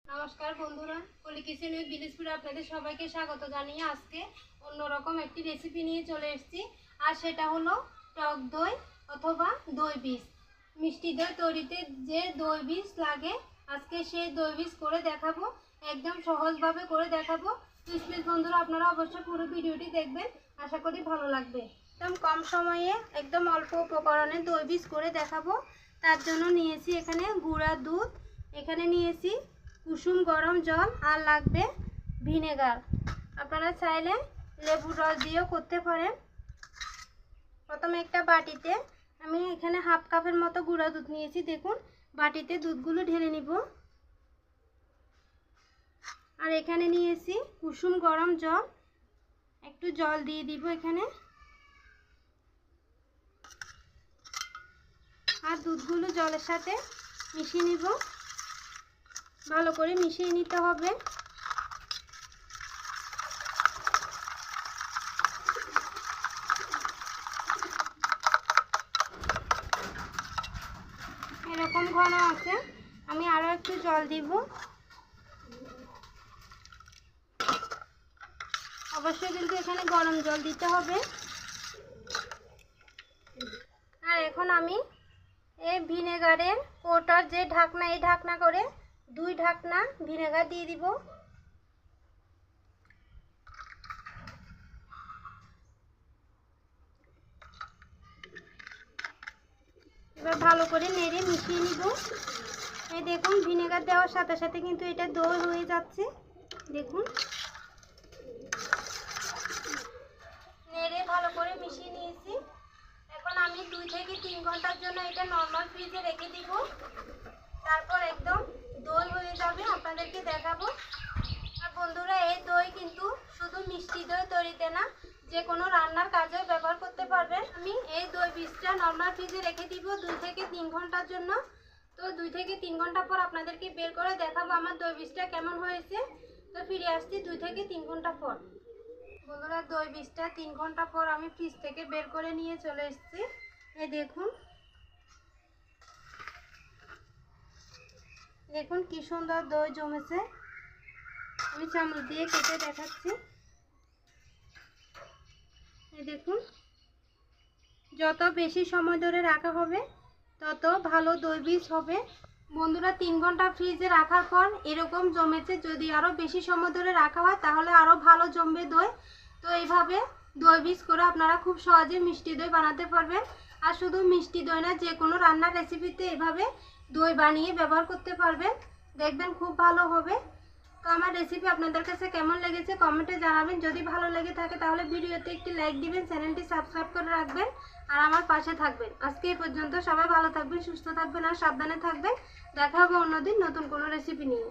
নমস্কার বন্ধুরা, কলি কিচেন উইথ বিলিসপুরে আপনাদের সবাইকে স্বাগত জানিয়ে আজকে অন্যরকম একটি রেসিপি নিয়ে চলে এসেছি। আর সেটা হলো টক দই অথবা দই বীজ। মিষ্টি দই তৈরিতে যে দই বীজ লাগে, আজকে সেই দই বীজ করে দেখাবো, একদম সহজভাবে করে দেখাবো। প্লিজ বন্ধুরা, আপনারা অবশ্যই পুরো ভিডিওটি দেখবেন, আশা করি ভালো লাগবে। একদম কম সময়ে একদম অল্প উপকরণে দই বীজ করে দেখাবো। তার জন্য নিয়েছি এখানে গুঁড়া দুধ, এখানে নিয়েছি কুসুম গরম জল, আর লাগবে ভিনেগার। আপনারা চাইলে লেবুর রস দিয়েও করতে পারেন। প্রথমে একটা বাটিতে আমি এখানে হাফ কাপের মতো গুঁড়া দুধ নিয়েছি। দেখুন, বাটিতে দুধগুলো ঢেলে নিব। আর এখানে নিয়েছি কুসুম গরম জল, একটু জল দিয়ে দিব এখানে। আর দুধগুলো জলের সাথে মিশিয়ে নিব, ভালো করে মিশিয়ে নিতে হবে। এরকম ঘন আছে, আমি আরো একটু জল দিব। অবশ্যই কিন্তু এখানে গরম জল দিতে হবে। আর এখন আমি এই ভিনেগারের কৌটার যে ঢাকনা, এই ঢাকনা করে 2 ঢাকনা ভিনেগার দিয়ে দিব। এবার ভালো করে নেড়ে মিশিয়ে নিব। এই দেখুন, ভিনেগার দেওয়ার সাথে সাথে কিন্তু এটা দই হয়ে যাচ্ছে। দেখুন, নেড়ে ভালো করে মিশিয়ে নিয়েছি। এখন আমি 2 থেকে 3 ঘন্টার জন্য এটা নর্মাল ফ্রিজে রেখে দিব। তারপর একদম দই হয়ে যাবে, আপনাদেরকে দেখাবো। আর বন্ধুরা, এই দই কিন্তু শুধু মিষ্টি দই তৈরিতে না, যে কোনো রান্নার কাজেও ব্যবহার করতে পারবেন। আমি এই দই বীজটা নর্মাল ফ্রিজে রেখে দিব 2 থেকে 3 ঘন্টার জন্য। তো 2 থেকে 3 ঘন্টা পর আপনাদেরকে বের করে দেখাবো আমার দই বীজটা কেমন হয়েছে। তো ফিরে আসছি 2 থেকে 3 ঘন্টা পর। বন্ধুরা, দই বীজটা 3 ঘন্টা পর আমি ফ্রিজ থেকে বের করে নিয়ে চলে এসেছি। এই দেখুন, দেখুন কি সুন্দর দই জমেছে। আমি চামচ দিয়ে কেটে দেখাচ্ছি। এই দেখুন, যত বেশি সময় ধরে রাখা হবে তত ভালো দই বীজ হবে। বন্ধুরা, 3 ঘন্টা ফ্রিজে রাখার পর এরকম জমেছে। যদি আরও বেশি সময় ধরে রাখা হয় তাহলে আরও ভালো জমবে দই। তো এইভাবে দই বীজ করে আপনারা খুব সহজে মিষ্টি দই বানাতে পারবেন। আর শুধু মিষ্টি দই না, যে কোনো রান্নার রেসিপিতে এভাবে দই বানিয়ে ব্যবহার করতে পারবেন, দেখবেন খুব ভালো হবে। তো আমার রেসিপি আপনাদের কাছে কেমন লেগেছে কমেন্টে জানাবেন। যদি ভালো লেগে থাকে তাহলে ভিডিওতে একটি লাইক দিবেন, চ্যানেলটি সাবস্ক্রাইব করে রাখবেন, আর আমার পাশে থাকবেন। আজকে এই পর্যন্ত। সবাই ভালো থাকবেন, সুস্থ থাকবেন আর সাবধানে থাকবেন। দেখা হবে অন্যদিন নতুন কোনো রেসিপি নিয়ে।